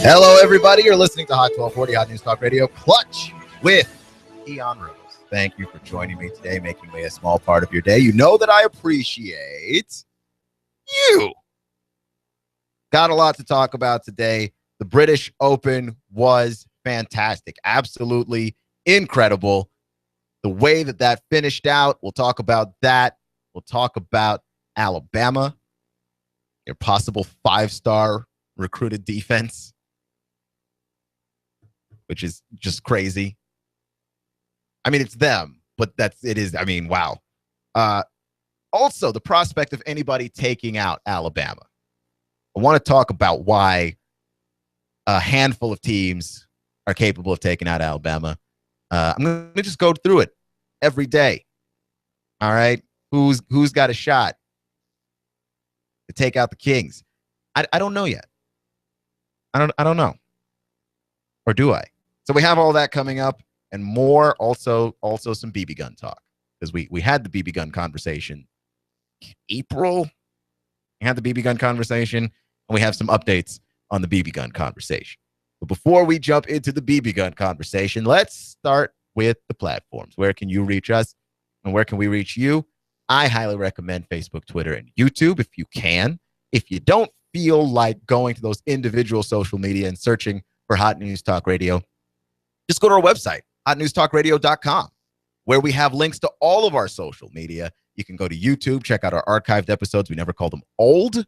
Hello, everybody. You're listening to Hot 1240 Hot News Talk Radio Clutch with Keon Rose. Thank you for joining me today, making me a small part of your day. You know that I appreciate you. Got a lot to talk about today. The British Open was fantastic. Absolutely incredible. The way that finished out, we'll talk about that. We'll talk about Alabama, their possible 5-star recruited defense, which is just crazy. I mean, it's them, but wow. Also, the prospect of anybody taking out Alabama. I want to talk about why a handful of teams are capable of taking out Alabama. I'm going to just go through it every day. All right. Who's got a shot to take out the Kings? I don't know yet. I don't know. Or do I? So we have all that coming up and more. Also some BB gun talk, because we had the BB gun conversation April. We had the BB gun conversation, and we have some updates on the BB gun conversation. But before we jump into the BB gun conversation, let's start with the platforms. Where can you reach us, and where can we reach you? I highly recommend Facebook, Twitter, and YouTube if you can. If you don't feel like going to those individual social media and searching for Hot News Talk Radio, just go to our website, hotnewstalkradio.com, where we have links to all of our social media. You can go to YouTube, check out our archived episodes. We never call them old.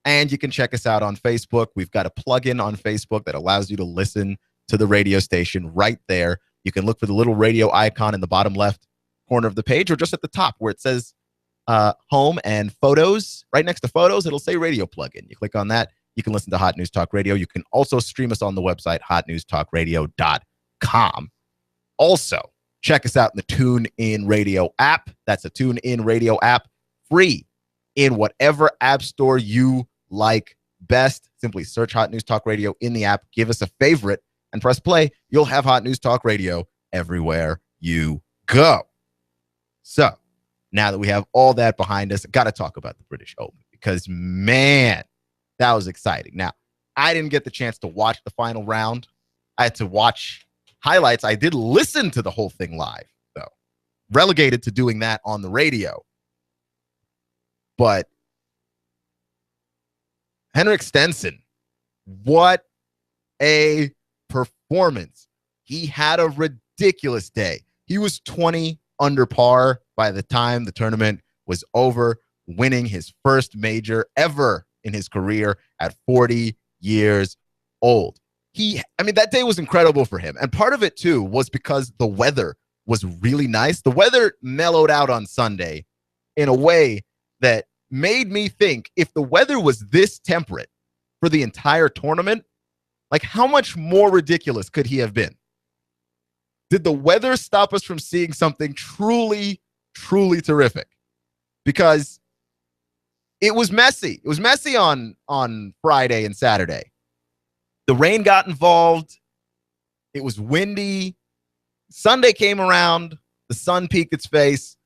And you can check us out on Facebook. We've got a plugin on Facebook that allows you to listen to the radio station right there. You can look for the little radio icon in the bottom left corner of the page, or just at the top where it says home and photos. Right next to photos, it'll say radio plugin. You click on that. You can listen to Hot News Talk Radio. You can also stream us on the website, hotnewstalkradio.com. Also, check us out in the TuneIn Radio app. That's a TuneIn Radio app, free in whatever app store you like best. Simply search Hot News Talk Radio in the app, give us a favorite, and press play. You'll have Hot News Talk Radio everywhere you go. So, now that we have all that behind us, got to talk about the British Open, because, man, that was exciting. Now, I didn't get the chance to watch the final round. I had to watch highlights. I did listen to the whole thing live, though. Relegated to doing that on the radio. But Henrik Stenson, what a performance. He had a ridiculous day. He was 20 under par by the time the tournament was over, winning his first major ever in his career at 40 years old. That day was incredible for him. And part of it, too, was because the weather was really nice. The weather mellowed out on Sunday in a way that made me think, if the weather was this temperate for the entire tournament, like, how much more ridiculous could he have been? Did the weather stop us from seeing something truly, truly terrific? Because it was messy. It was messy on Friday and Saturday. The rain got involved. It was windy. Sunday came around. The sun peeked its face,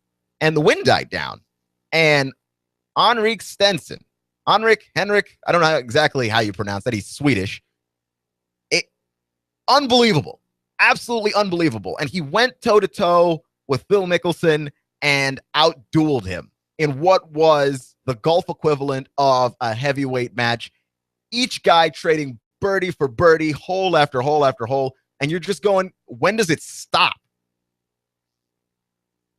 and the wind died down. And Henrik Stenson, Henrik, I don't know exactly how you pronounce that. He's Swedish. Unbelievable. Absolutely unbelievable. And he went toe-to-toe with Phil Mickelson and outdueled him in what was the golf equivalent of a heavyweight match. Each guy trading birdie for birdie, hole after hole after hole. And you're just going, when does it stop?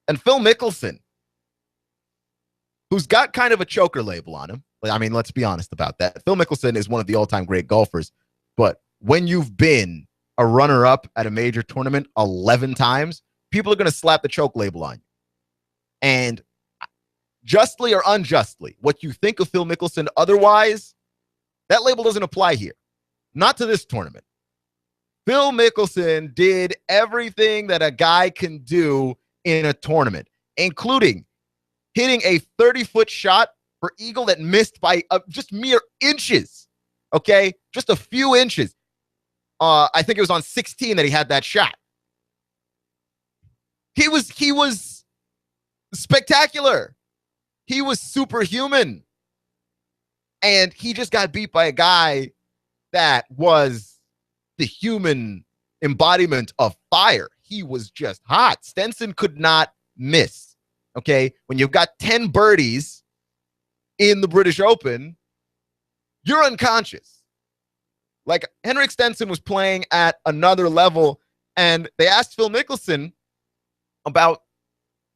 And Phil Mickelson, who's got kind of a choker label on him. I mean, let's be honest about that. Phil Mickelson is one of the all-time great golfers. But when you've been a runner-up at a major tournament 11 times, people are going to slap the choke label on you. And justly or unjustly, what you think of Phil Mickelson otherwise, that label doesn't apply here. Not to this tournament. Phil Mickelson did everything that a guy can do in a tournament, including hitting a 30-foot shot for eagle that missed by just mere inches. Okay? Just a few inches. I think it was on 16 that he had that shot. He was spectacular. He was superhuman. And he just got beat by a guy that was the human embodiment of fire. He was just hot. Stenson could not miss. Okay, when you've got 10 birdies in the British Open, you're unconscious. Like, Henrik Stenson was playing at another level, and they asked Phil Mickelson about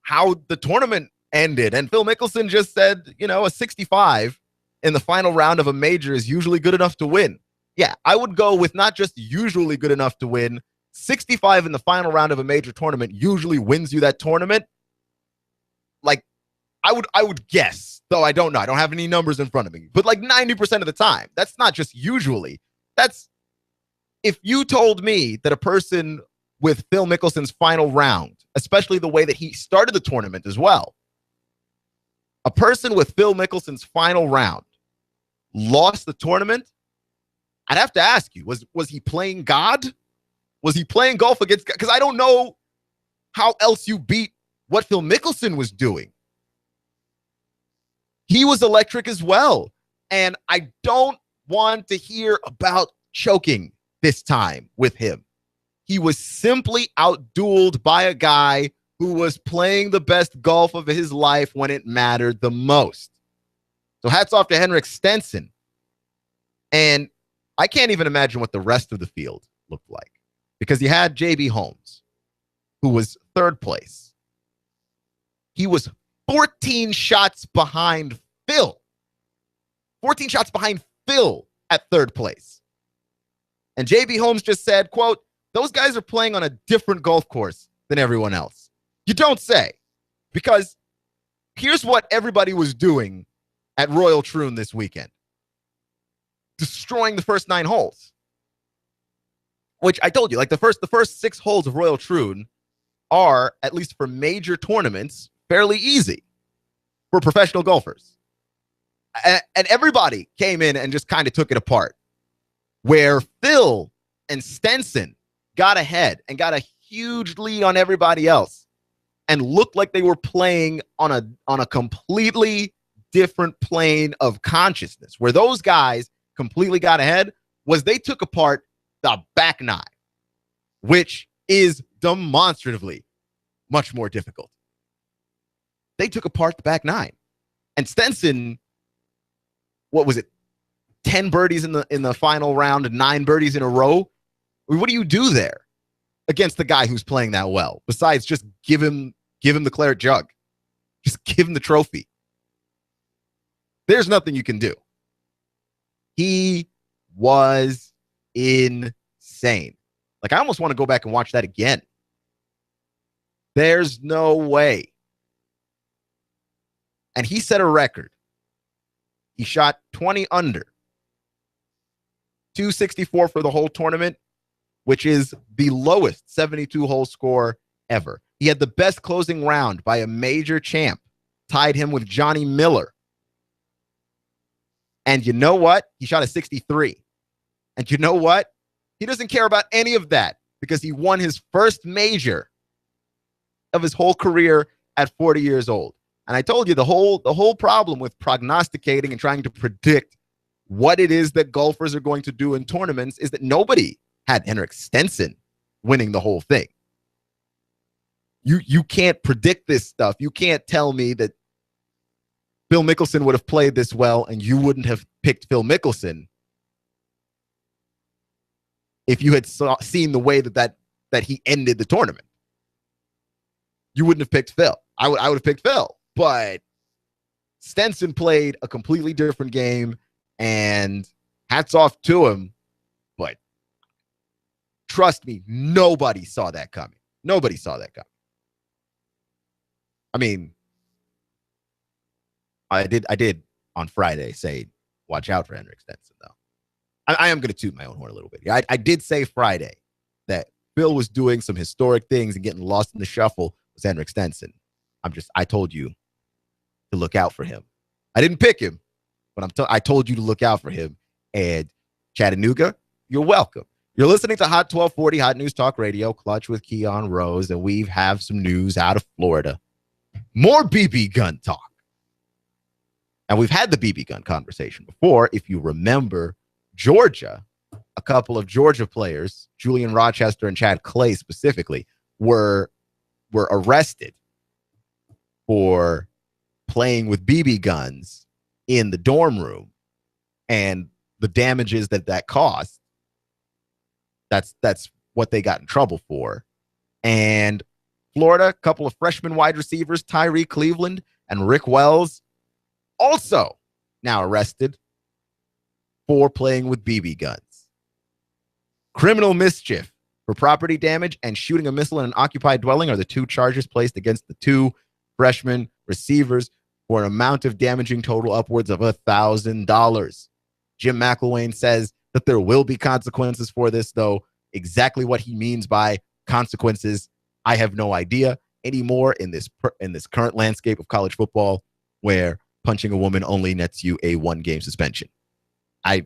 how the tournament ended, and Phil Mickelson just said, you know, a 65 in the final round of a major is usually good enough to win. Yeah, I would go with not just usually good enough to win, 65 in the final round of a major tournament usually wins you that tournament. Like, I would guess, though I don't know. I don't have any numbers in front of me. But like 90% of the time, that's not just usually. That's, if you told me that a person with Phil Mickelson's final round, especially the way that he started the tournament as well, a person with Phil Mickelson's final round lost the tournament, I'd have to ask you, was he playing God? Was he playing golf against God? Because I don't know how else you beat what Phil Mickelson was doing. He was electric as well. And I don't want to hear about choking this time with him. He was simply outdueled by a guy who was playing the best golf of his life when it mattered the most. So hats off to Henrik Stenson. And I can't even imagine what the rest of the field looked like, because you had J.B. Holmes, who was third place. He was 14 shots behind Phil. 14 shots behind Phil at third place. And J.B. Holmes just said, quote, "Those guys are playing on a different golf course than everyone else." You don't say, because here's what everybody was doing at Royal Troon this weekend. Destroying the first 9 holes. Which I told you, like the first 6 holes of Royal Troon are, at least for major tournaments, fairly easy for professional golfers. And everybody came in and just kind of took it apart. Where Phil and Stenson got ahead and got a huge lead on everybody else and looked like they were playing on a completely different plane of consciousness. Where those guys completely got ahead was they took apart the back 9, which is demonstratively much more difficult. They took apart the back 9. And Stenson, what was it? 10 birdies in the final round and 9 birdies in a row. What do you do there against the guy who's playing that well? Besides just give him the claret jug. Just give him the trophy. There's nothing you can do. He was insane. Like, I almost want to go back and watch that again. There's no way. And he set a record. He shot 20 under. 264 for the whole tournament, which is the lowest 72-hole score ever. He had the best closing round by a major champ. Tied him with Johnny Miller. And you know what? He shot a 63. And you know what? He doesn't care about any of that because he won his first major of his whole career at 40 years old. And I told you the whole problem with prognosticating and trying to predict what it is that golfers are going to do in tournaments is that nobody had Henrik Stenson winning the whole thing. You can't predict this stuff. You can't tell me that Phil Mickelson would have played this well and you wouldn't have picked Phil Mickelson if you had seen the way that he ended the tournament. You wouldn't have picked Phil. I would have picked Phil. But Stenson played a completely different game, and hats off to him. But trust me, nobody saw that coming. Nobody saw that coming. I mean, I did on Friday say, watch out for Henrik Stenson, though. I am going to toot my own horn a little bit. I did say Friday that Phil was doing some historic things and getting lost in the shuffle with Henrik Stenson. I told you to look out for him. I didn't pick him, but I told you to look out for him. And Chattanooga, you're welcome. You're listening to Hot 1240, Hot News Talk Radio, Clutch with Keon Rose, and we have some news out of Florida. More BB gun talk. And we've had the BB gun conversation before. If you remember, Georgia a couple of Georgia players, Julian Rochester and Chad Clay specifically, were arrested for playing with BB guns in the dorm room and the damages that caused. That's what they got in trouble for. And Florida, a couple of freshman wide receivers, Tyree Cleveland and Rick Wells, also now arrested for playing with BB guns. Criminal mischief for property damage and shooting a missile in an occupied dwelling are the two charges placed against the two freshman receivers for an amount of damaging total upwards of $1,000. Jim McElwain says that there will be consequences for this, though exactly what he means by consequences, I have no idea anymore in this current landscape of college football, where punching a woman only nets you a 1-game suspension. I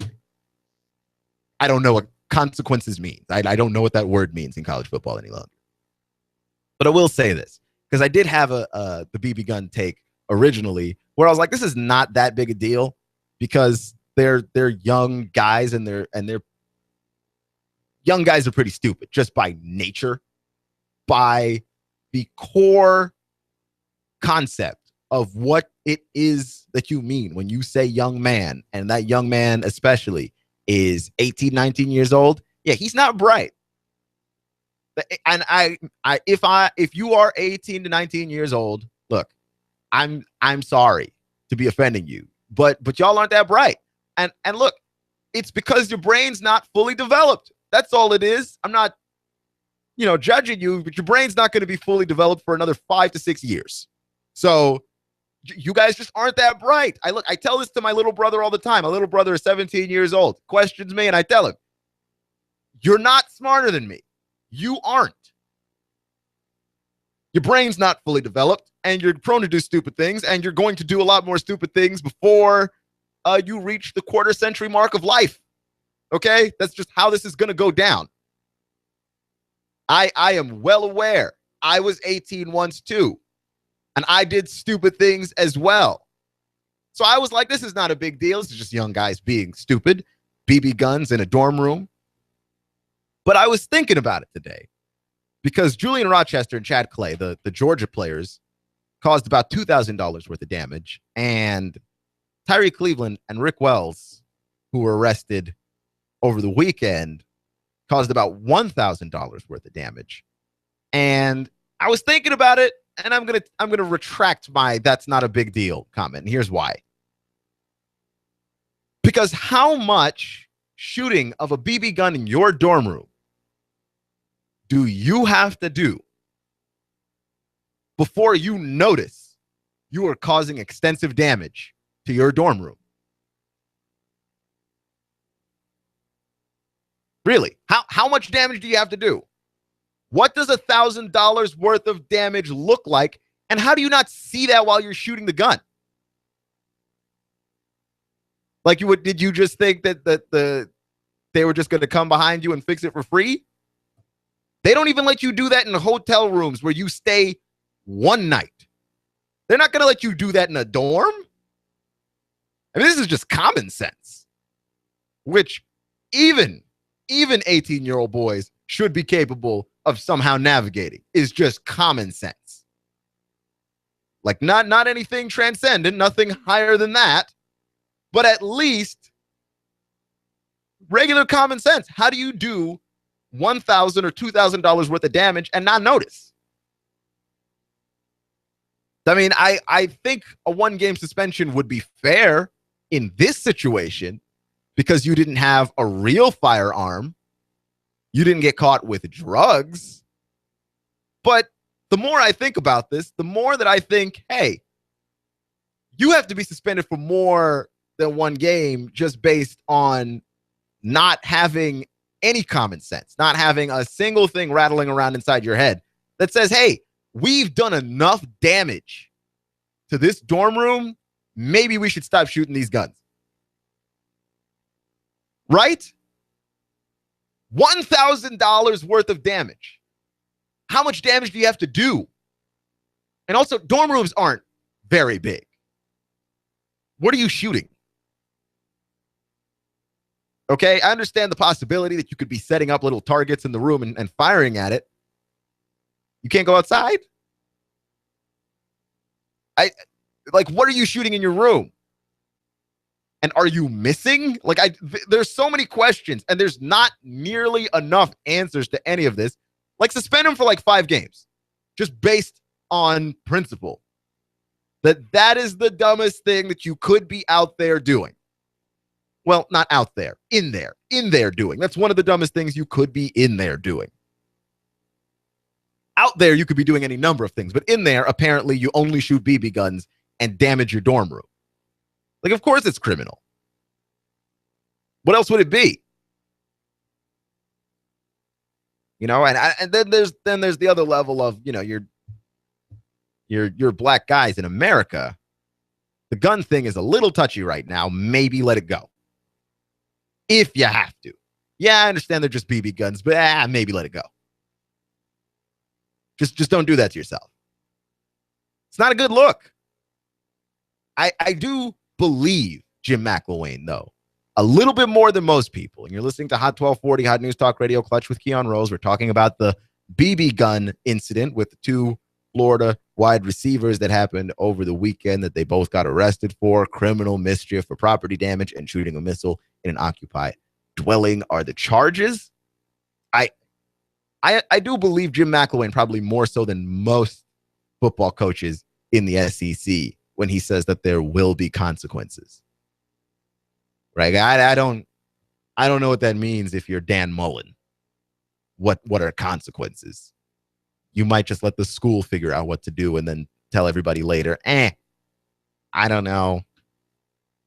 don't know what consequences means. I don't know what that word means in college football any longer. But I will say this, because I did have the BB gun take originally, where I was like, this is not that big a deal, because they're young guys, and they're young guys are pretty stupid just by nature, by the core concept of what it is that you mean when you say young man, and that young man especially is 18, 19 years old. Yeah, he's not bright. And if you are 18 to 19 years old, look, I'm sorry to be offending you, but y'all aren't that bright. And look, it's because your brain's not fully developed. That's all it is. I'm not, judging you, but your brain's not going to be fully developed for another 5 to 6 years. So you guys just aren't that bright. I tell this to my little brother all the time. My little brother is 17 years old, questions me, and I tell him, you're not smarter than me. You aren't. Your brain's not fully developed, and you're prone to do stupid things, and you're going to do a lot more stupid things before you reach the quarter-century mark of life. Okay? That's just how this is going to go down. I am well aware. I was 18 once too, and I did stupid things as well. So I was like, this is not a big deal. This is just young guys being stupid, BB guns in a dorm room. But I was thinking about it today, because Julian Rochester and Chad Clay, the Georgia players, caused about $2,000 worth of damage, and Tyree Cleveland and Rick Wells, who were arrested over the weekend, caused about $1,000 worth of damage. And I was thinking about it, and I'm gonna retract my "that's not a big deal" comment. And here's why. Because how much shooting of a BB gun in your dorm room do you have to do before you notice you are causing extensive damage to your dorm room? Really? How much damage do you have to do? What does $1,000 worth of damage look like? And how do you not see that while you're shooting the gun? Like, did you just think that they were just going to come behind you and fix it for free? They don't even let you do that in hotel rooms where you stay one night. They're not going to let you do that in a dorm. I mean, this is just common sense, which even 18-year-old boys should be capable of somehow navigating. Is just common sense. Like, not anything transcendent, nothing higher than that, but at least regular common sense. How do you do $1,000 or $2,000 worth of damage and not notice? I mean, I think a 1-game suspension would be fair in this situation, because you didn't have a real firearm. You didn't get caught with drugs. But the more I think about this, the more that I think, hey, you have to be suspended for more than 1 game just based on not having any common sense, not having a single thing rattling around inside your head that says, hey, we've done enough damage to this dorm room. Maybe we should stop shooting these guns. Right? $1,000 worth of damage. How much damage do you have to do? And also, dorm rooms aren't very big. What are you shooting? Okay, I understand the possibility that you could be setting up little targets in the room and firing at it. You can't go outside? What are you shooting in your room? And are you missing? There's so many questions, and there's not nearly enough answers to any of this. Suspend him for 5 games, just based on principle. That is the dumbest thing that you could be out there doing. Well, not out there, in there doing. That's one of the dumbest things you could be in there doing. Out there, you could be doing any number of things, but in there, apparently, you only shoot BB guns and damage your dorm room. Of course it's criminal. What else would it be? And then there's the other level of, you're black guys in America. The gun thing is a little touchy right now. Maybe let it go. If you have to. Yeah, I understand they're just BB guns, but maybe let it go. Just don't do that to yourself. It's not a good look. I do believe Jim McElwain, though, a little bit more than most people. And you're listening to Hot 1240, Hot News Talk Radio, Clutch with Keon Rose. We're talking about the BB gun incident with the 2 Florida wide receivers that happened over the weekend that they both got arrested for. Criminal mischief for property damage and shooting a missile in an occupied dwelling are the charges. I do believe Jim McElwain probably more so than most football coaches in the SEC when he says that there will be consequences. Right? I don't know what that means if you're Dan Mullen. What are consequences? You might just let the school figure out what to do and then tell everybody later, I don't know.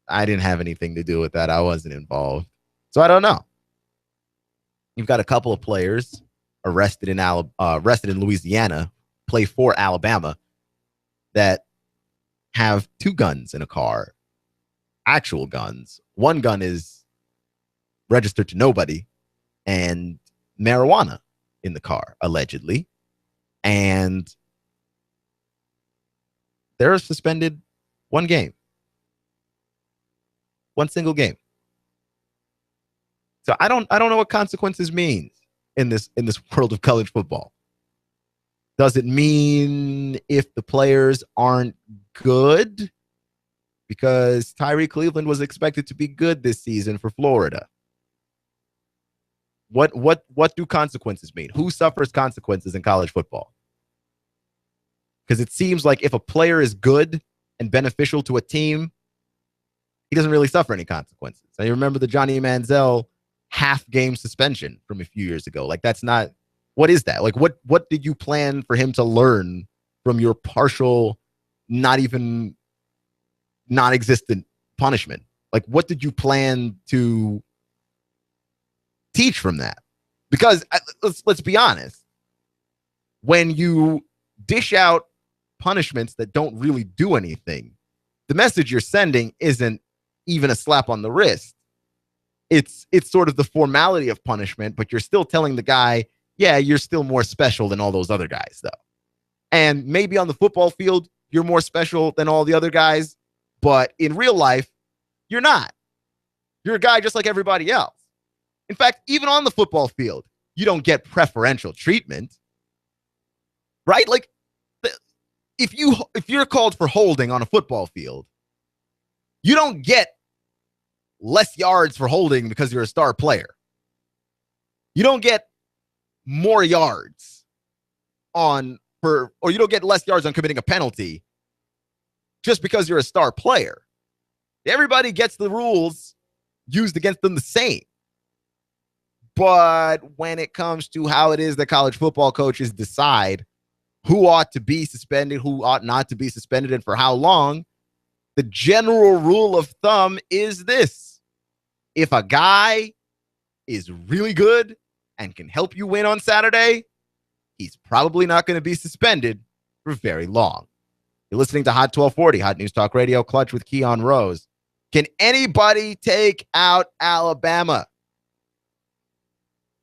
I didn't have anything to do with that. I wasn't involved. So I don't know. You've got a couple of players arrested in Louisiana, play for Alabama, that have 2 guns in a car, actual guns. One gun is registered to nobody and marijuana in the car, allegedly. And they're suspended 1 game. 1 single game. So I don't know what consequences means in this world of college football. Does it mean if the players aren't good? Because Tyree Cleveland was expected to be good this season for Florida. What do consequences mean? Who suffers consequences in college football? Because it seems like if a player is good and beneficial to a team, he doesn't really suffer any consequences. I remember the Johnny Manziel half-game suspension from a few years ago. That's not... What is that? What did you plan for him to learn from your partial, not even non-existent punishment? What did you plan to teach from that? Because let's be honest, when you dish out punishments that don't really do anything, the message you're sending isn't even a slap on the wrist. It's sort of the formality of punishment, but you're still telling the guy, yeah, you're still more special than all those other guys, though. And maybe on the football field, you're more special than all the other guys, but in real life, you're not. You're a guy just like everybody else. In fact, even on the football field, you don't get preferential treatment, right? If you're called for holding on a football field, you don't get less yards for holding because you're a star player. You don't get more yards or you don't get less yards on committing a penalty just because you're a star player. Everybody gets the rules used against them the same. But when it comes to how it is that college football coaches decide who ought to be suspended, who ought not to be suspended, and for how long, the general rule of thumb is this: if a guy is really good and can help you win on Saturday, he's probably not going to be suspended for very long. You're listening to Hot 1240, Hot News Talk Radio, Clutch with Keon Rose. Can anybody take out Alabama?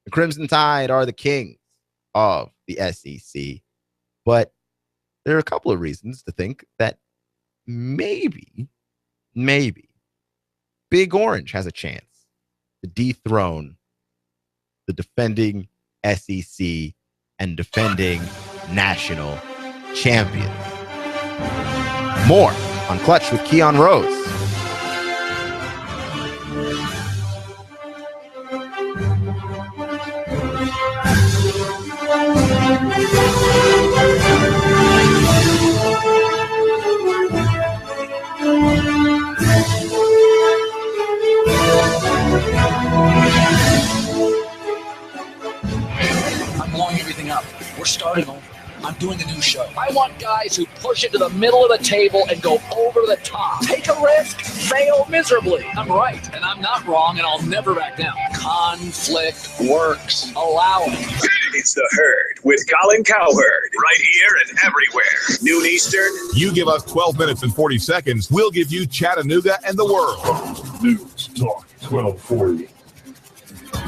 The Crimson Tide are the kings of the SEC, but there are a couple of reasons to think that maybe Big Orange has a chance to dethrone the defending SEC and defending national champion. More on Clutch with Keon Rose. I'm blowing everything up. We're starting over. I'm doing a new show. I want guys who push it to the middle of the table and go over the top. Take a risk, fail miserably. I'm right, and I'm not wrong, and I'll never back down. Conflict works. Allow it. It's The Herd with Colin Cowherd. Right here and everywhere. Noon Eastern. You give us 12 minutes and 40 seconds. We'll give you Chattanooga and the world. News Talk 1240.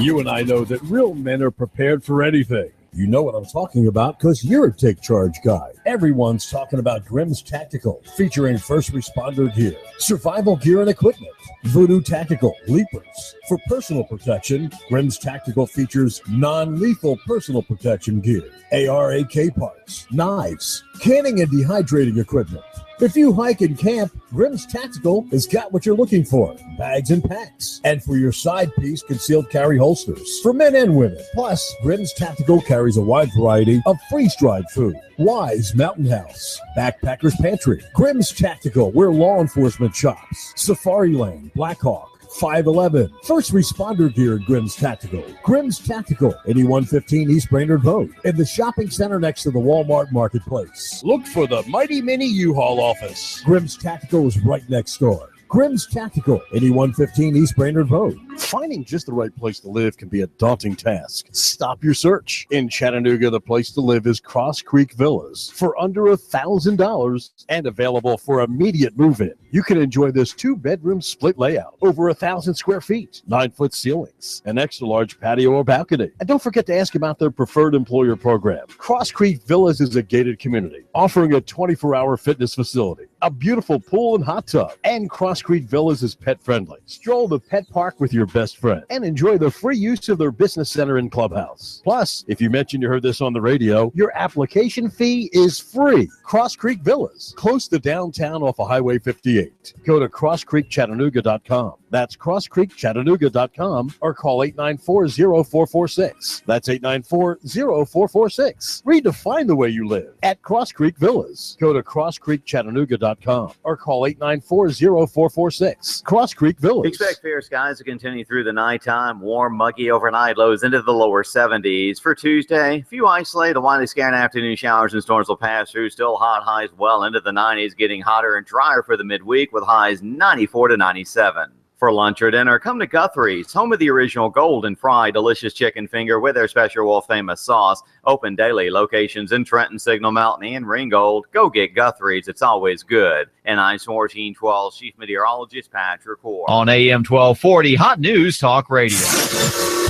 You and I know that real men are prepared for anything. You know what I'm talking about because you're a Take Charge guy. Everyone's talking about Grimm's Tactical, featuring first responder gear, survival gear and equipment, Voodoo Tactical, Leapers. For personal protection, Grimm's Tactical features non-lethal personal protection gear, AR/AK parts, knives, canning and dehydrating equipment. If you hike and camp, Grimm's Tactical has got what you're looking for, bags and packs. And for your side piece, concealed carry holsters for men and women. Plus, Grimm's Tactical carries a wide variety of freeze-dried food. Wise Mountain House, Backpacker's Pantry, Grimm's Tactical, where law enforcement shops, Safari Lane, Blackhawk, 511. First responder gear at Grimm's Tactical. Grimm's Tactical, 8115 East Brainerd Road, in the shopping center next to the Walmart Marketplace. Look for the Mighty Mini U-Haul office. Grimm's Tactical is right next door. Grimm's Tactical, 8115 East Brainerd Road. Finding just the right place to live can be a daunting task. Stop your search. In Chattanooga, the place to live is Cross Creek Villas for under $1,000 and available for immediate move-in. You can enjoy this 2-bedroom split layout, over 1,000 square feet, 9-foot ceilings, an extra-large patio or balcony. And don't forget to ask about their preferred employer program. Cross Creek Villas is a gated community, offering a 24-hour fitness facility, a beautiful pool and hot tub, and Cross Creek Villas is pet-friendly. Stroll the pet park with your best friend and enjoy the free use of their business center and clubhouse. Plus, if you mention you heard this on the radio, your application fee is free. Cross Creek Villas, close to downtown off of Highway 58. Go to crosscreekchattanooga.com. That's crosscreekchattanooga.com or call 894-0446. That's 894-0446. Redefine the way you live at Cross Creek Villas. Go to crosscreekchattanooga.com or call 894-0446. Cross Creek Villas. Expect fair skies to continue through the nighttime. Warm, muggy overnight, lows into the lower 70s. For Tuesday, a few isolated, widely scattered afternoon showers and storms will pass through. Still hot, highs well into the 90s, getting hotter and drier for the midweek with highs 94 to 97. For lunch or dinner, come to Guthrie's, home of the original golden fried delicious chicken finger with their special world famous sauce. Open daily, locations in Trenton, Signal Mountain, and Ringgold. Go get Guthrie's. It's always good. And I'm 1412 Chief Meteorologist Patrick Orr. On AM 1240, Hot News Talk Radio.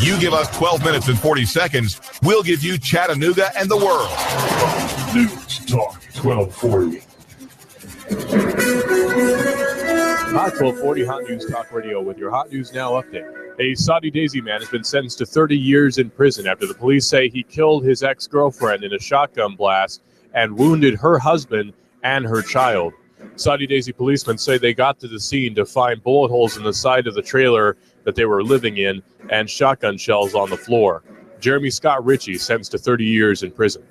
You give us 12 minutes and 40 seconds. We'll give you Chattanooga and the world. News Talk 1240. Hot 1240 Hot News Talk Radio with your Hot News Now update. A Saudi Daisy man has been sentenced to 30 years in prison after the police say he killed his ex-girlfriend in a shotgun blast and wounded her husband and her child. Saudi Daisy policemen say they got to the scene to find bullet holes in the side of the trailer that they were living in and shotgun shells on the floor. Jeremy Scott Ritchie sentenced to 30 years in prison.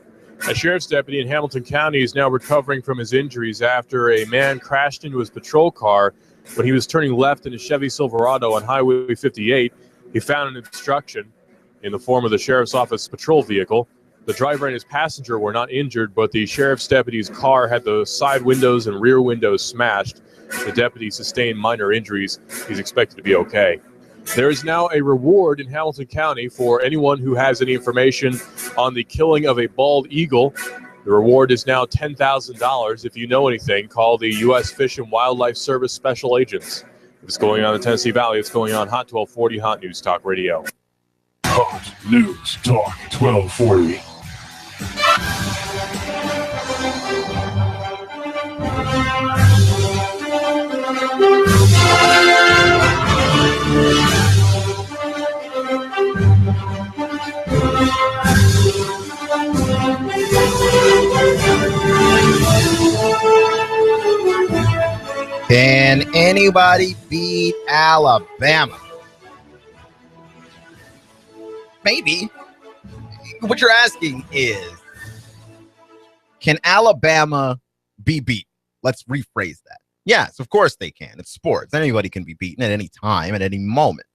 A sheriff's deputy in Hamilton County is now recovering from his injuries after a man crashed into his patrol car when he was turning left in a Chevy Silverado on Highway 58. He found an obstruction in the form of the sheriff's office patrol vehicle. The driver and his passenger were not injured, but the sheriff's deputy's car had the side windows and rear windows smashed. The deputy sustained minor injuries. He's expected to be okay. There is now a reward in Hamilton County for anyone who has any information on the killing of a bald eagle. The reward is now $10,000. If you know anything, call the U.S. Fish and Wildlife Service Special Agents. If it's going on in the Tennessee Valley, it's going on Hot 1240 Hot News Talk Radio. Hot News Talk 1240. Can anybody beat Alabama? Maybe. What you're asking is, can Alabama be beat? Let's rephrase that. Yes, of course they can. It's sports. Anybody can be beaten at any time, at any moment.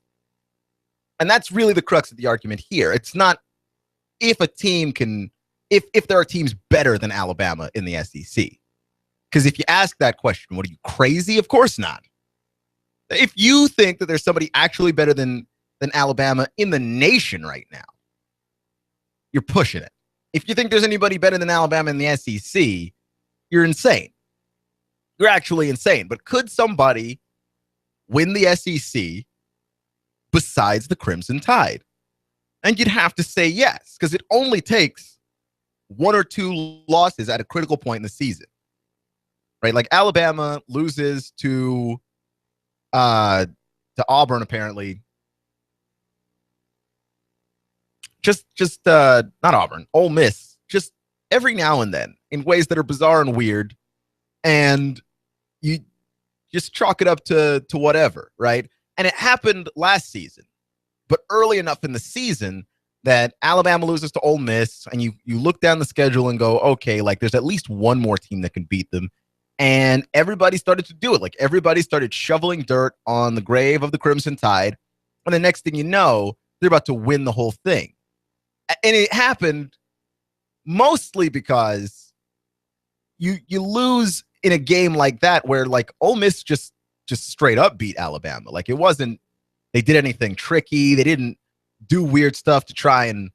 And that's really the crux of the argument here. It's not if a team can, if there are teams better than Alabama in the SEC. Because if you ask that question, what are you, crazy? Of course not. If you think that there's somebody actually better than Alabama in the nation right now, you're pushing it. If you think there's anybody better than Alabama in the SEC, you're insane. You're actually insane. But could somebody win the SEC besides the Crimson Tide? And you'd have to say yes, because it only takes one or two losses at a critical point in the season. Right? Like Alabama loses to Auburn, apparently. Just not Auburn, Ole Miss, just every now and then in ways that are bizarre and weird. And you just chalk it up to whatever, right? And it happened last season, but early enough in the season that Alabama loses to Ole Miss, and you look down the schedule and go, okay, like there's at least one more team that can beat them. And everybody started to do it. Like everybody started shoveling dirt on the grave of the Crimson Tide. And the next thing you know, they're about to win the whole thing. And it happened mostly because you lose in a game like that where like Ole Miss just straight up beat Alabama. Like it wasn't, they did anything tricky. They didn't do weird stuff to try and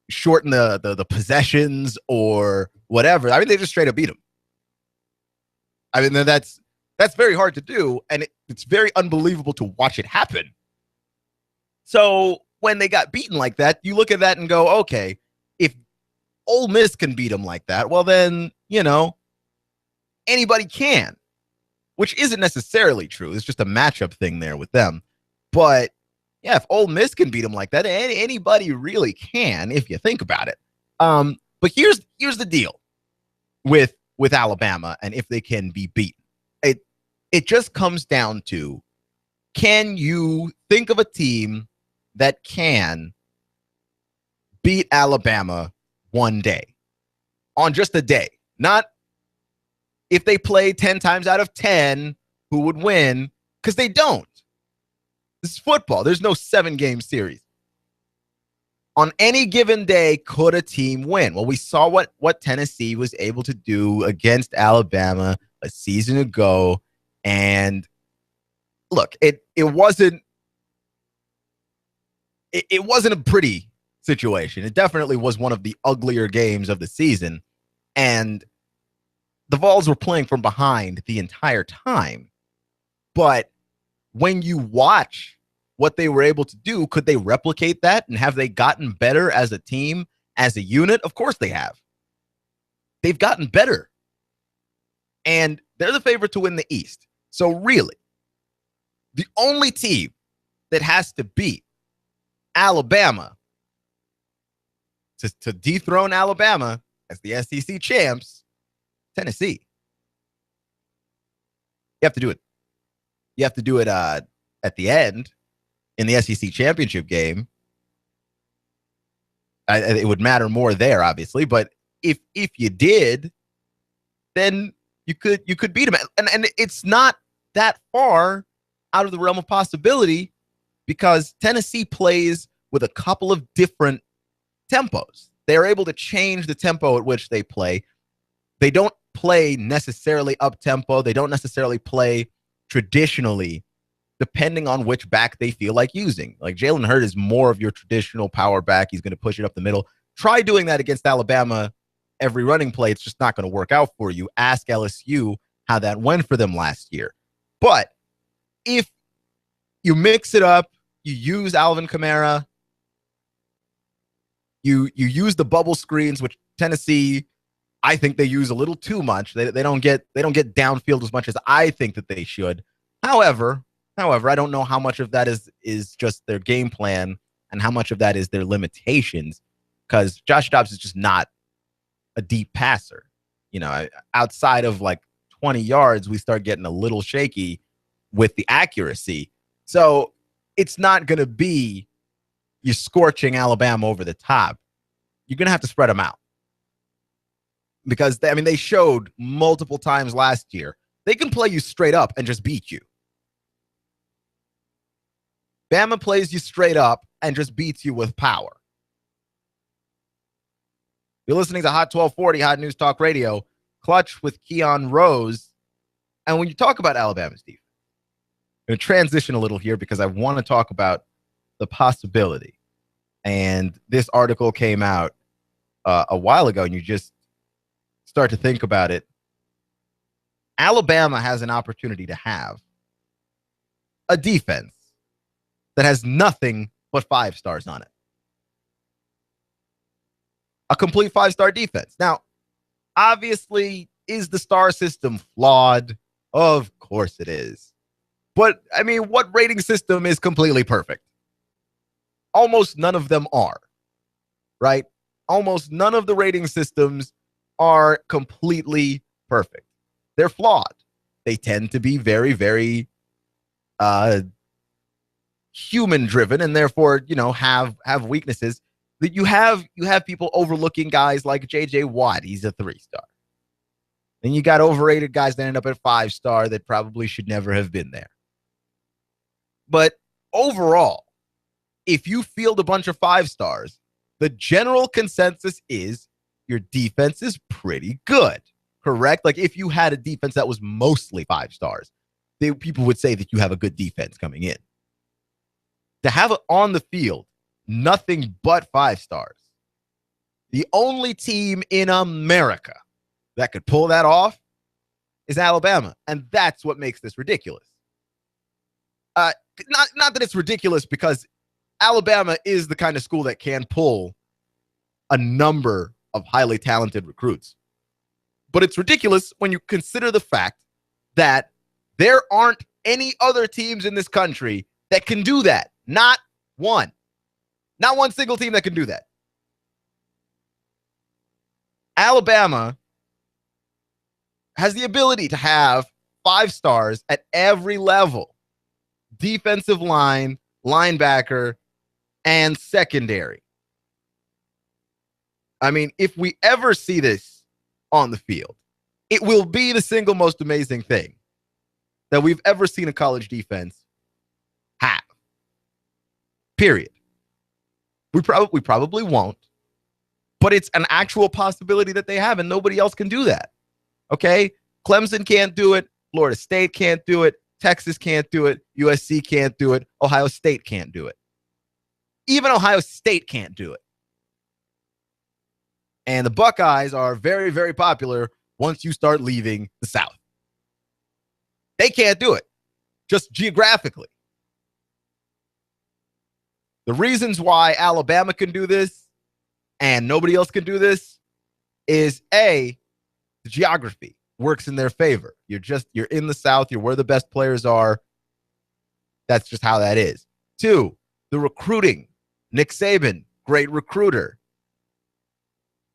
shorten the possessions or whatever. I mean, they just straight up beat them. I mean, that's very hard to do, and it's very unbelievable to watch it happen. So when they got beaten like that, you look at that and go, okay, if Ole Miss can beat them like that, well then, you know, anybody can, which isn't necessarily true. It's just a matchup thing there with them. But yeah, if Ole Miss can beat them like that, anybody really can if you think about it. But here's the deal with Alabama and if they can be beaten. It just comes down to, can you think of a team that can beat Alabama one day, on just a day? Not if they play 10 times out of 10, who would win, because they don't. This is football. There's no 7-game series. On any given day, could a team win? Well, we saw what Tennessee was able to do against Alabama a season ago. And look, it wasn't a pretty situation. It definitely was one of the uglier games of the season. And the Vols were playing from behind the entire time. But when you watch what they were able to do, could they replicate that? And have they gotten better as a team, as a unit? Of course they have. They've gotten better. And they're the favorite to win the East. So really, the only team that has to beat Alabama to dethrone Alabama as the SEC champs, Tennessee. You have to do it. You have to do it at the end in the SEC championship game. It would matter more there, obviously, but if you did, then you could beat them, and it's not that far out of the realm of possibility because Tennessee plays with a couple of different tempos. They're able to change the tempo at which they play. They don't play necessarily up tempo. They don't necessarily play traditionally, depending on which back they feel like using. Like Jalen Hurd is more of your traditional power back. He's going to push it up the middle. Try doing that against Alabama every running play. It's just not going to work out for you. Ask LSU how that went for them last year. But if you mix it up, you use Alvin Kamara, you use the bubble screens, which Tennessee, I think they use a little too much. They don't get downfield as much as I think that they should. However, I don't know how much of that is just their game plan and how much of that is their limitations, because Josh Dobbs is just not a deep passer. You know, outside of like 20 yards, we start getting a little shaky with the accuracy. So it's not going to be you scorching Alabama over the top. You're going to have to spread them out. Because, they showed multiple times last year, they can play you straight up and just beat you. Bama plays you straight up and just beats you with power. You're listening to Hot 1240, Hot News Talk Radio, Clutch with Keon Rose. And when you talk about Alabama's defense, I'm going to transition a little here because I want to talk about the possibility. And this article came out a while ago, and you just start to think about it. Alabama has an opportunity to have a defense that has nothing but 5 stars on it. A complete 5-star defense. Now, obviously, is the star system flawed? Of course it is. But, what rating system is completely perfect? Almost none of them are, right? Almost none of the rating systems are completely perfect. They're flawed. They tend to be very, very human-driven, and therefore, have weaknesses. That you have people overlooking guys like J.J. Watt. He's a 3-star. Then you got overrated guys that end up at 5-star that probably should never have been there. But overall, if you field a bunch of 5-stars, the general consensus is your defense is pretty good, correct? Like if you had a defense that was mostly 5 stars, people would say that you have a good defense coming in. To have it on the field, nothing but 5 stars. The only team in America that could pull that off is Alabama, and that's what makes this ridiculous. Not that it's ridiculous because Alabama is the kind of school that can pull a number of highly talented recruits. But it's ridiculous when you consider the fact that there aren't any other teams in this country that can do that. Not one. Not one single team that can do that. Alabama has the ability to have 5 stars at every level. Defensive line, linebacker, and secondary. If we ever see this on the field, it will be the single most amazing thing that we've ever seen a college defense have. Period. We probably won't, but it's an actual possibility that they have, and nobody else can do that. Okay? Clemson can't do it. Florida State can't do it. Texas can't do it. USC can't do it. Ohio State can't do it. Even Ohio State can't do it. And the Buckeyes are very, very popular once you start leaving the South. They can't do it, just geographically. The reasons why Alabama can do this and nobody else can do this is A, the geography works in their favor. You're in the South. You're where the best players are. That's just how that is. 2, the recruiting. Nick Saban, great recruiter.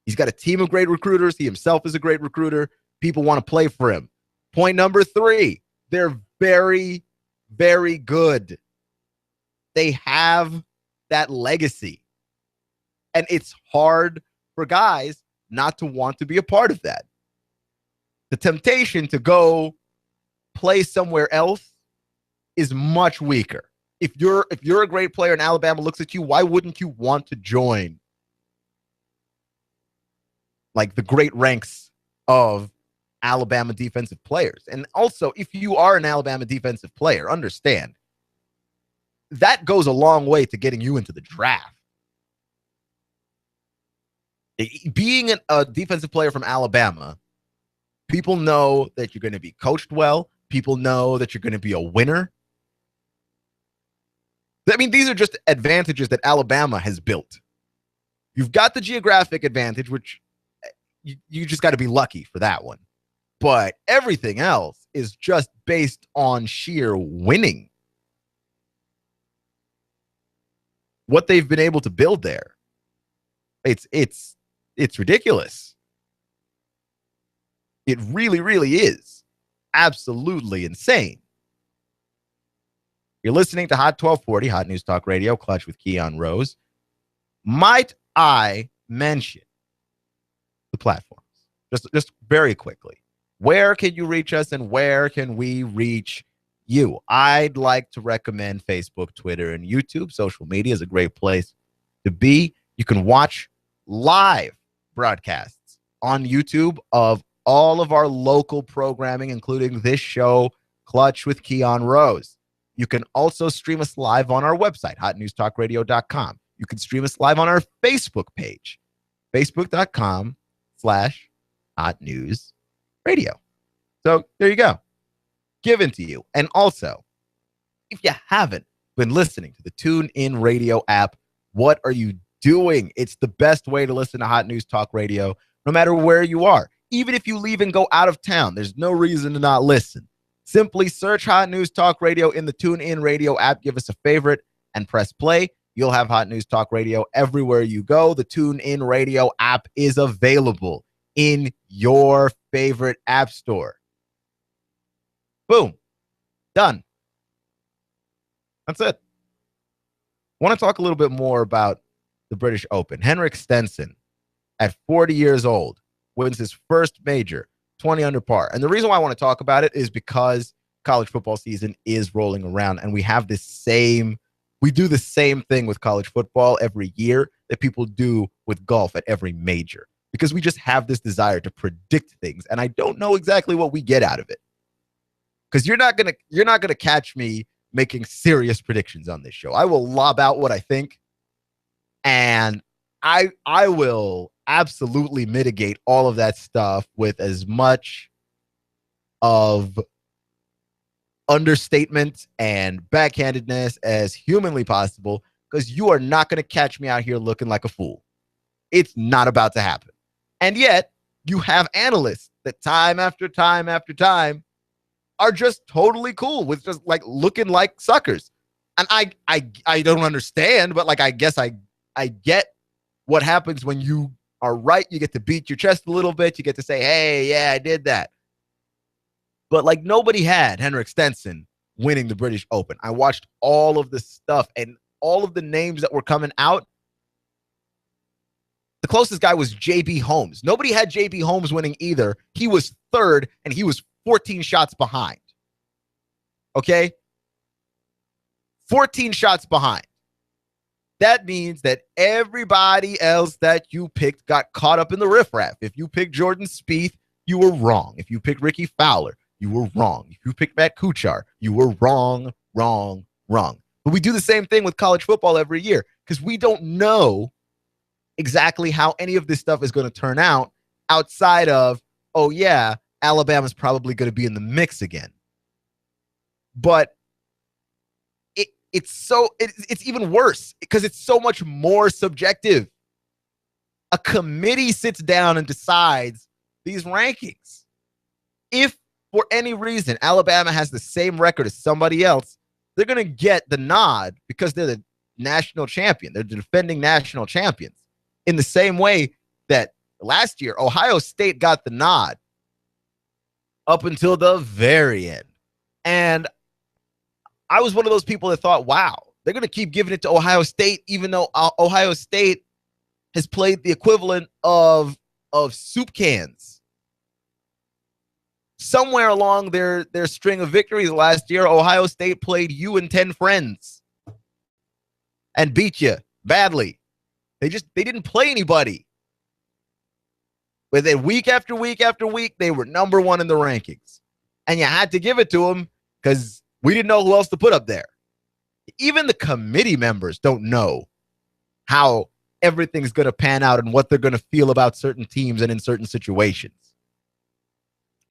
He's got a team of great recruiters. He himself is a great recruiter. People want to play for him. Point number 3, they're very, very good. They have that legacy. And it's hard for guys not to want to be a part of that. The temptation to go play somewhere else is much weaker. If you're a great player and Alabama looks at you, why wouldn't you want to join like the great ranks of Alabama defensive players? And also, if you are an Alabama defensive player, understand that goes a long way to getting you into the draft. Being a defensive player from Alabama, people know that you're going to be coached well. People know that you're going to be a winner. These are just advantages that Alabama has built. You've got the geographic advantage, which you just got to be lucky for that one. But everything else is just based on sheer winning. What they've been able to build there, it's ridiculous. It really, really is. absolutely insane. You're listening to Hot 1240, Hot News Talk Radio, Clutch with Keon Rose. Might I mention the platforms? Just very quickly. Where can you reach us and where can we reach you? I'd like to recommend Facebook, Twitter, and YouTube. Social media is a great place to be. You can watch live broadcasts on YouTube of all of our local programming, including this show, Clutch with Keon Rose. You can also stream us live on our website, hotnewstalkradio.com. You can stream us live on our Facebook page, facebook.com/hotnewsradio. So there you go. Given to you. And also, if you haven't been listening to the TuneIn Radio app, what are you doing? It's the best way to listen to Hot News Talk Radio, no matter where you are. Even if you leave and go out of town, there's no reason to not listen. Simply search Hot News Talk Radio in the TuneIn Radio app, give us a favorite, and press play. You'll have Hot News Talk Radio everywhere you go. The TuneIn Radio app is available in your favorite app store. Boom. Done. That's it. I want to talk a little bit more about the British Open. Henrik Stenson, at 40 years old, wins his first major, 20 under par. And the reason why I want to talk about it is because college football season is rolling around, and we do the same thing with college football every year that people do with golf at every major, because we just have this desire to predict things, and I don't know exactly what we get out of it. Because you're not gonna catch me making serious predictions on this show. I will lob out what I think, and I will absolutely mitigate all of that stuff with as much of understatement and backhandedness as humanly possible, because you are not going to catch me out here looking like a fool. It's not about to happen. And yet, you have analysts that time after time after time are just totally cool with just like looking like suckers. And I don't understand, but like I guess I get what happens when you are right. You get to beat your chest a little bit. You get to say, hey, yeah, I did that. But like nobody had Henrik Stenson winning the British Open. I watched all of the stuff and all of the names that were coming out. The closest guy was J.B. Holmes. Nobody had J.B. Holmes winning either. He was third, and he was 14 shots behind. Okay? 14 shots behind. That means that everybody else that you picked got caught up in the riffraff. If you picked Jordan Spieth, you were wrong. If you picked Ricky Fowler, you were wrong. If you picked Matt Kuchar, you were wrong. But we do the same thing with college football every year because we don't know exactly how any of this stuff is going to turn out outside of, oh, yeah, Alabama's probably going to be in the mix again. But it's even worse because it's so much more subjective. A committee sits down and decides these rankings. If for any reason Alabama has the same record as somebody else, they're going to get the nod because they're the national champion. They're the defending national champions. In the same way that last year, Ohio State got the nod up until the very end. And I was one of those people that thought, wow, they're going to keep giving it to Ohio State, even though Ohio State has played the equivalent of soup cans. Somewhere along their string of victories last year, Ohio State played you and 10 friends and beat you badly. They didn't play anybody. But then week after week after week, they were number one in the rankings. And you had to give it to them because we didn't know who else to put up there. Even the committee members don't know how everything's going to pan out and what they're going to feel about certain teams and in certain situations.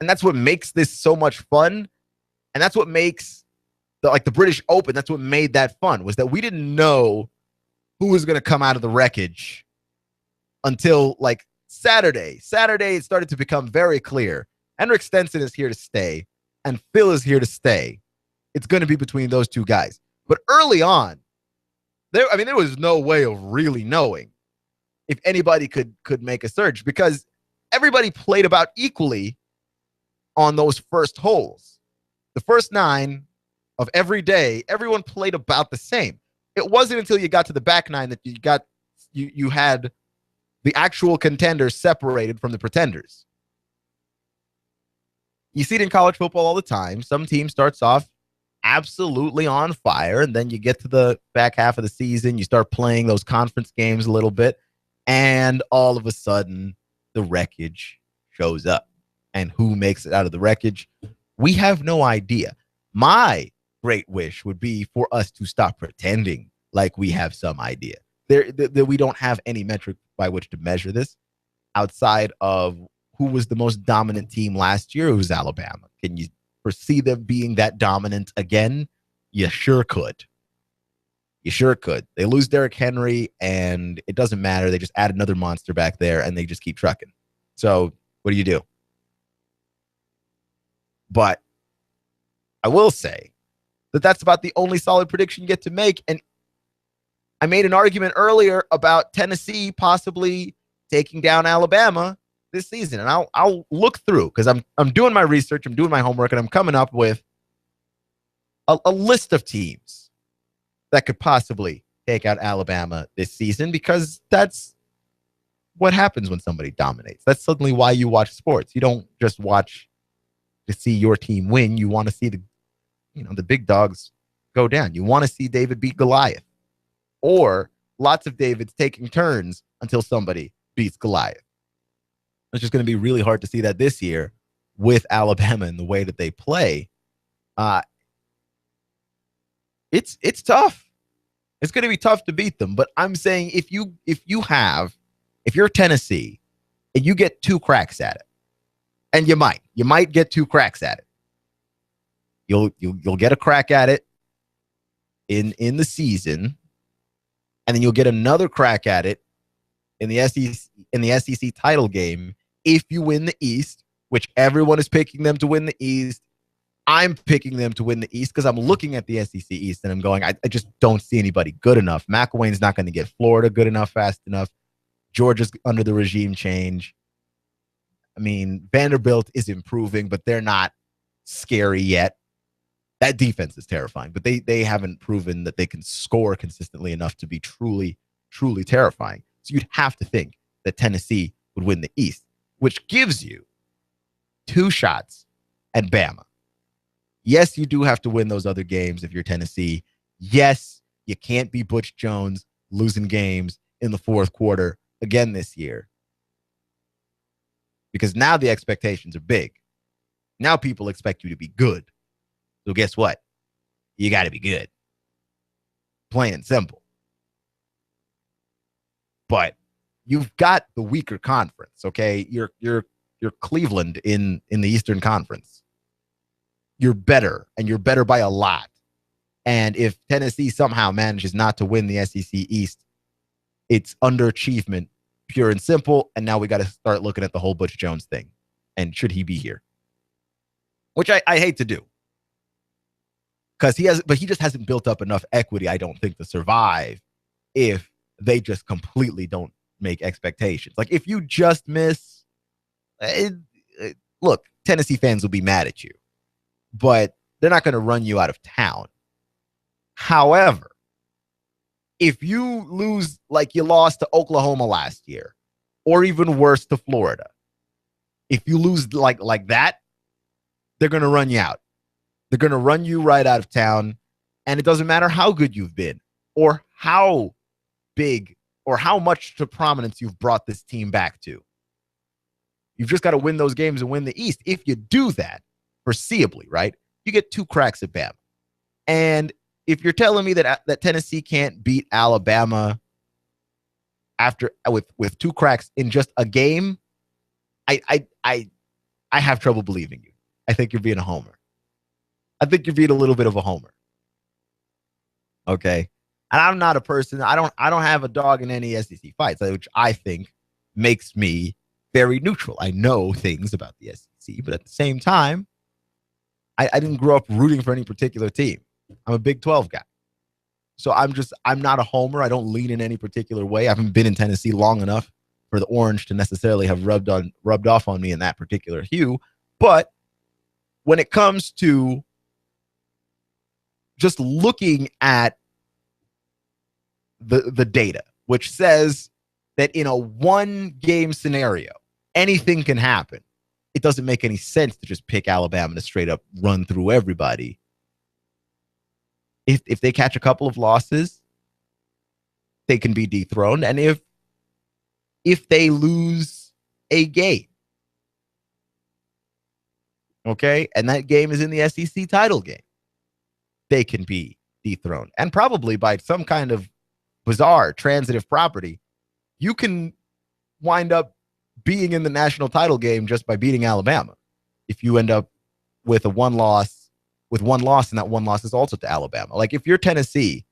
And that's what makes this so much fun. And that's what makes the British Open, that's what made that fun, was that we didn't know who was going to come out of the wreckage until like Saturday. Saturday, it started to become very clear. Henrik Stenson is here to stay, and Phil is here to stay. It's going to be between those two guys. But early on, there was no way of really knowing if anybody could make a surge because everybody played about equally on those first holes. The first 9 of every day, everyone played about the same. It wasn't until you got to the back 9 that you had the actual contenders separated from the pretenders. You see it in college football all the time. Some team starts off absolutely on fire, and then you get to the back half of the season, you start playing those conference games a little bit, and all of a sudden, the wreckage shows up. And who makes it out of the wreckage? We have no idea. My great wish would be for us to stop pretending like we have some idea. That we don't have any metric by which to measure this outside of who was the most dominant team last year. It was Alabama. Can you foresee them being that dominant again? You sure could. You sure could. They lose Derrick Henry, and it doesn't matter. They just add another monster back there, and they just keep trucking. So what do you do? But I will say that that's about the only solid prediction you get to make. And I made an argument earlier about Tennessee possibly taking down Alabama this season. And I'll look through, because I'm doing my research, I'm doing my homework, and I'm coming up with a list of teams that could possibly take out Alabama this season, because that's what happens when somebody dominates. That's suddenly why you watch sports. You don't just watch to see your team win. You want to see the big dogs go down. You want to see David beat Goliath, or lots of Davids taking turns until somebody beats Goliath. It's just going to be really hard to see that this year with Alabama and the way that they play. It's tough. It's going to be tough to beat them. But I'm saying if you're Tennessee and you get 2 cracks at it, and you might get 2 cracks at it. You'll get a crack at it in the season, and then you'll get another crack at it in the SEC title game if you win the East, which everyone is picking them to win the East. I'm picking them to win the East because I'm looking at the SEC East and I'm going, I just don't see anybody good enough. McElwain's not going to get Florida good enough, fast enough. Georgia's under the regime change. I mean, Vanderbilt is improving, but they're not scary yet. That defense is terrifying, but they haven't proven that they can score consistently enough to be truly, truly terrifying. So you'd have to think that Tennessee would win the East, which gives you 2 shots at Bama. Yes, you do have to win those other games if you're Tennessee. Yes, you can't be Butch Jones losing games in the fourth quarter again this year, because now the expectations are big. Now people expect you to be good. So guess what? You got to be good. Plain and simple. But you've got the weaker conference, okay? You're Cleveland in the Eastern Conference. You're better, and you're better by a lot. And if Tennessee somehow manages not to win the SEC East, it's underachievement, pure and simple. And now we got to start looking at the whole Butch Jones thing. And should he be here? Which I hate to do. Because he just hasn't built up enough equity, I don't think, to survive if they just completely don't make expectations. Like, if you just miss, look, Tennessee fans will be mad at you, but they're not going to run you out of town. However, if you lose like you lost to Oklahoma last year, or even worse to Florida, if you lose like that, they're going to run you out. They're going to run you right out of town, and it doesn't matter how good you've been or how big or how much to prominence you've brought this team back to. You've just got to win those games and win the East. If you do that, foreseeably, right, you get 2 cracks at Bama. And if you're telling me that Tennessee can't beat Alabama after with 2 cracks in just a game, I have trouble believing you. I think you're being a homer. I think you're being a little bit of a homer. Okay. And I'm not a person, I don't have a dog in any SEC fights, which I think makes me very neutral. I know things about the SEC, but at the same time, I didn't grow up rooting for any particular team. I'm a Big 12 guy. So I'm not a homer. I don't lean in any particular way. I haven't been in Tennessee long enough for the orange to necessarily have rubbed off on me in that particular hue. But when it comes to just looking at the data, which says that in a one-game scenario, anything can happen. It doesn't make any sense to just pick Alabama to straight up run through everybody. If they catch a couple of losses, they can be dethroned. And if they lose a game, okay, and that game is in the SEC title game, they can be dethroned. And probably by some kind of bizarre transitive property, you can wind up being in the national title game just by beating Alabama. If you end up with one loss, and that one loss is also to Alabama. Like if you're Tennessee,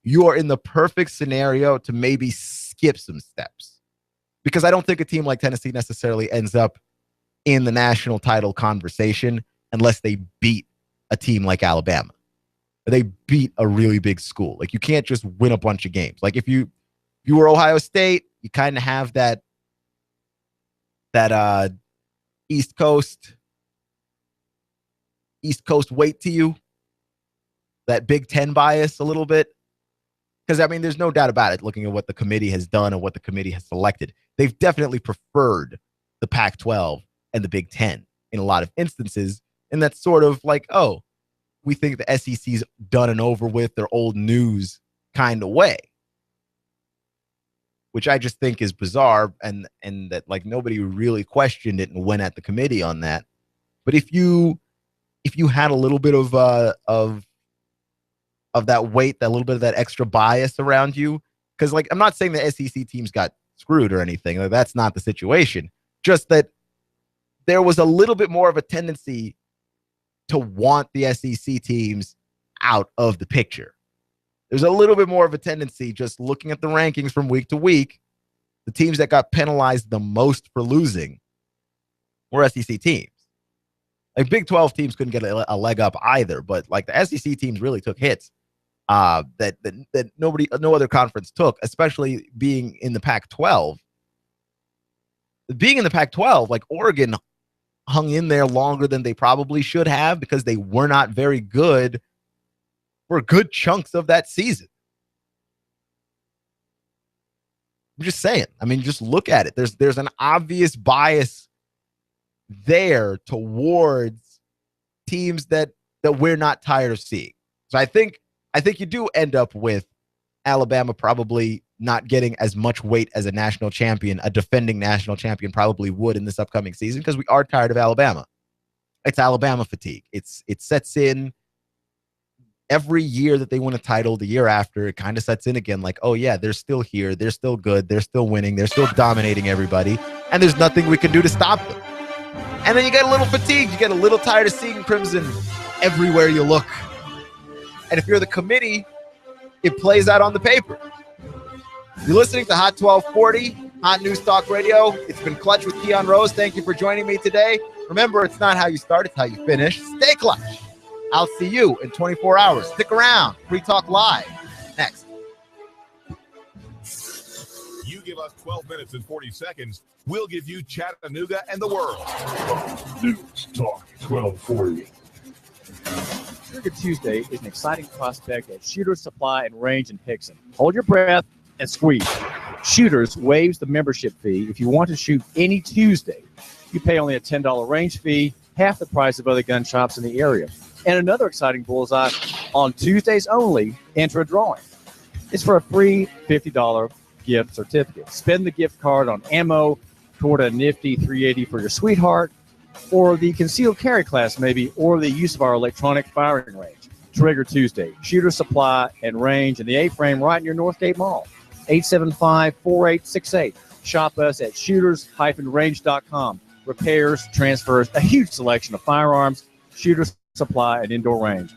you are in the perfect scenario to maybe skip some steps. Because I don't think a team like Tennessee necessarily ends up in the national title conversation unless they beat a team like Alabama. They beat a really big school. Like you can't just win a bunch of games. Like if you were Ohio State, you kind of have that East Coast weight to you, that Big Ten bias a little bit. Because, I mean, there's no doubt about it, looking at what the committee has done and what the committee has selected. They've definitely preferred the Pac-12 and the Big Ten in a lot of instances. And that's sort of like, oh, we think the SEC's done and over with, their old news kind of way. Which I just think is bizarre, and that like nobody really questioned it and went at the committee on that. But if you had a little bit of that weight, that little bit of that extra bias around you, because like I'm not saying the SEC teams got screwed or anything, like that's not the situation. Just that there was a little bit more of a tendency to want the SEC teams out of the picture. There's a little bit more of a tendency, just looking at the rankings from week to week, the teams that got penalized the most for losing were SEC teams. Like Big 12 teams couldn't get a leg up either, but like the SEC teams really took hits that no other conference took, especially being in the Pac-12. Being in the Pac-12, like Oregon hung in there longer than they probably should have because they were not very good for good chunks of that season. I'm just saying. I mean, just look at it. There's an obvious bias there towards teams that we're not tired of seeing. So I think you do end up with Alabama probably not getting as much weight as a national champion, a defending national champion probably would in this upcoming season, because we are tired of Alabama. It's Alabama fatigue. It sets in every year that they win a title. The year after, it kind of sets in again like, oh yeah, they're still here. They're still good. They're still winning. They're still dominating everybody. And there's nothing we can do to stop them. And then you get a little fatigued. You get a little tired of seeing Crimson everywhere you look. And if you're the committee, it plays out on the paper. You're listening to Hot 1240, Hot News Talk Radio. It's been Clutch with Keon Rose. Thank you for joining me today. Remember, it's not how you start, it's how you finish. Stay clutch. I'll see you in 24 hours. Stick around. Free Talk Live. Next. You give us 12 minutes and 40 seconds, we'll give you Chattanooga and the world. News Talk 1240. Chattanooga Tuesday is an exciting prospect at Shooters Supply and Range in Hickson. Hold your breath and squeeze. Shooters waives the membership fee if you want to shoot any Tuesday. You pay only a $10 range fee, half the price of other gun shops in the area. And another exciting bullseye, on Tuesdays only, enter a drawing. It's for a free $50 gift certificate. Spend the gift card on ammo toward a nifty $380 for your sweetheart, or the concealed carry class maybe, or the use of our electronic firing range. Trigger Tuesday, Shooter Supply and Range in the A-Frame right near Northgate Mall. 875-4868. Shop us at shooters-range.com. Repairs, transfers, a huge selection of firearms, Shooter Supply and Indoor Range.